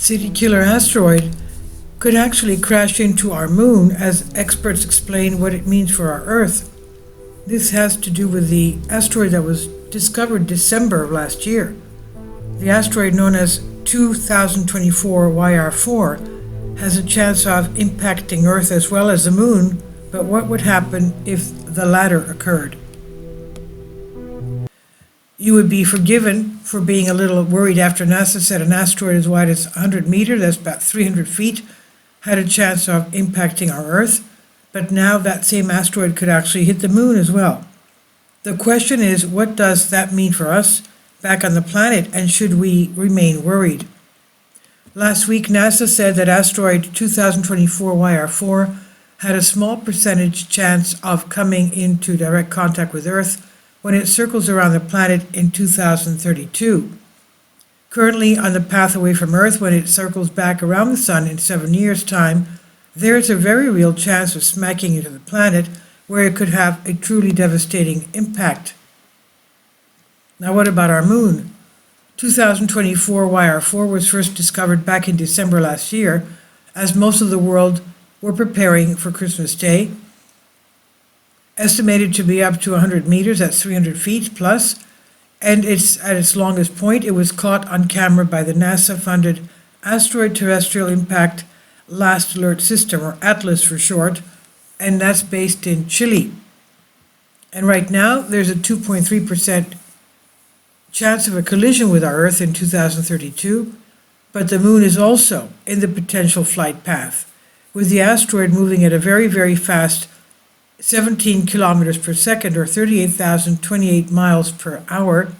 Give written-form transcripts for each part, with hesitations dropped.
city killer asteroid could actually crash into our moon, as experts explain what it means for our Earth. This has to do with the asteroid that was discovered December of last year. The asteroid known as 2024 YR4 has a chance of impacting Earth as well as the moon, but what would happen if the latter occurred? You would be forgiven for being a little worried after NASA said an asteroid as wide as 100 meters, that's about 300 feet, had a chance of impacting our Earth, but now that same asteroid could actually hit the moon as well. The question is, what does that mean for us back on the planet, and should we remain worried? Last week, NASA said that asteroid 2024 YR4 had a small percentage chance of coming into direct contact with Earth when it circles around the planet in 2032. Currently on the path away from Earth, when it circles back around the Sun in 7 years' time, there is a very real chance of smacking into the planet where it could have a truly devastating impact. Now what about our moon? 2024 YR4 was first discovered back in December last year, as most of the world were preparing for Christmas Day. Estimated to be up to 100 meters, that's 300 feet plus, and it's at its longest point. It was caught on camera by the NASA-funded Asteroid Terrestrial Impact Last Alert System, or ATLAS for short, and that's based in Chile. And right now, there's a 2.3% chance of a collision with our Earth in 2032, but the moon is also in the potential flight path, with the asteroid moving at a very, very fast 17 kilometers per second, or 38,028 miles per hour.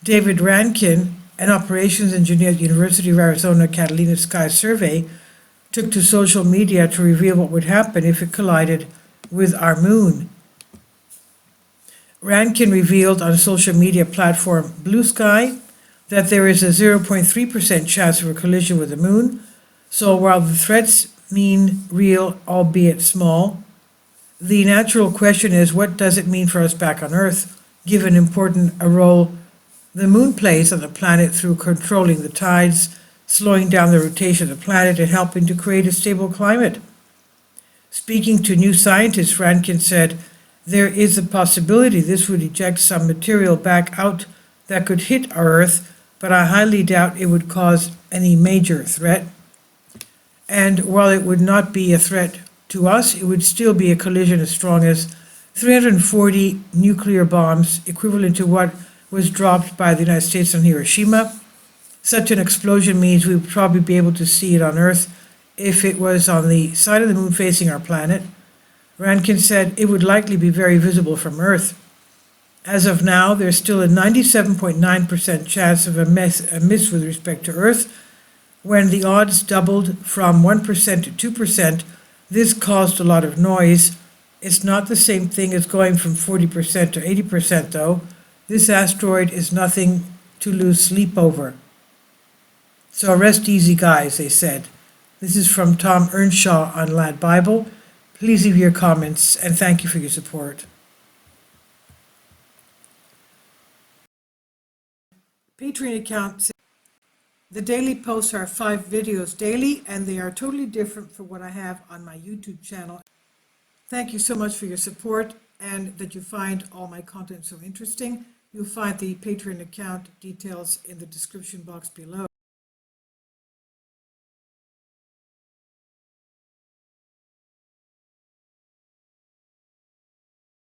David Rankin, an operations engineer at the University of Arizona Catalina Sky Survey, took to social media to reveal what would happen if it collided with our moon. Rankin revealed on social media platform Blue Sky that there is a 0.3% chance of a collision with the moon, so while the threats mean real, albeit small, the natural question is, what does it mean for us back on Earth, given important a role the moon plays on the planet through controlling the tides, slowing down the rotation of the planet, and helping to create a stable climate? Speaking to New Scientist, Rankin said, there is a possibility this would eject some material back out that could hit our Earth, but I highly doubt it would cause any major threat. And while it would not be a threat to us, it would still be a collision as strong as 340 nuclear bombs, equivalent to what was dropped by the United States on Hiroshima. Such an explosion means we would probably be able to see it on Earth if it was on the side of the moon facing our planet. Rankin said it would likely be very visible from Earth. As of now, there's still a 97.9% chance of a miss with respect to Earth. When the odds doubled from 1% to 2%, this caused a lot of noise. It's not the same thing as going from 40% to 80%, though. This asteroid is nothing to lose sleep over. So rest easy, guys, they said. This is from Tom Earnshaw on Lad Bible. Please leave your comments, and thank you for your support. Patreon account. The daily posts are 5 videos daily, and they are totally different from what I have on my YouTube channel. Thank you so much for your support and that you find all my content so interesting. You'll find the Patreon account details in the description box below.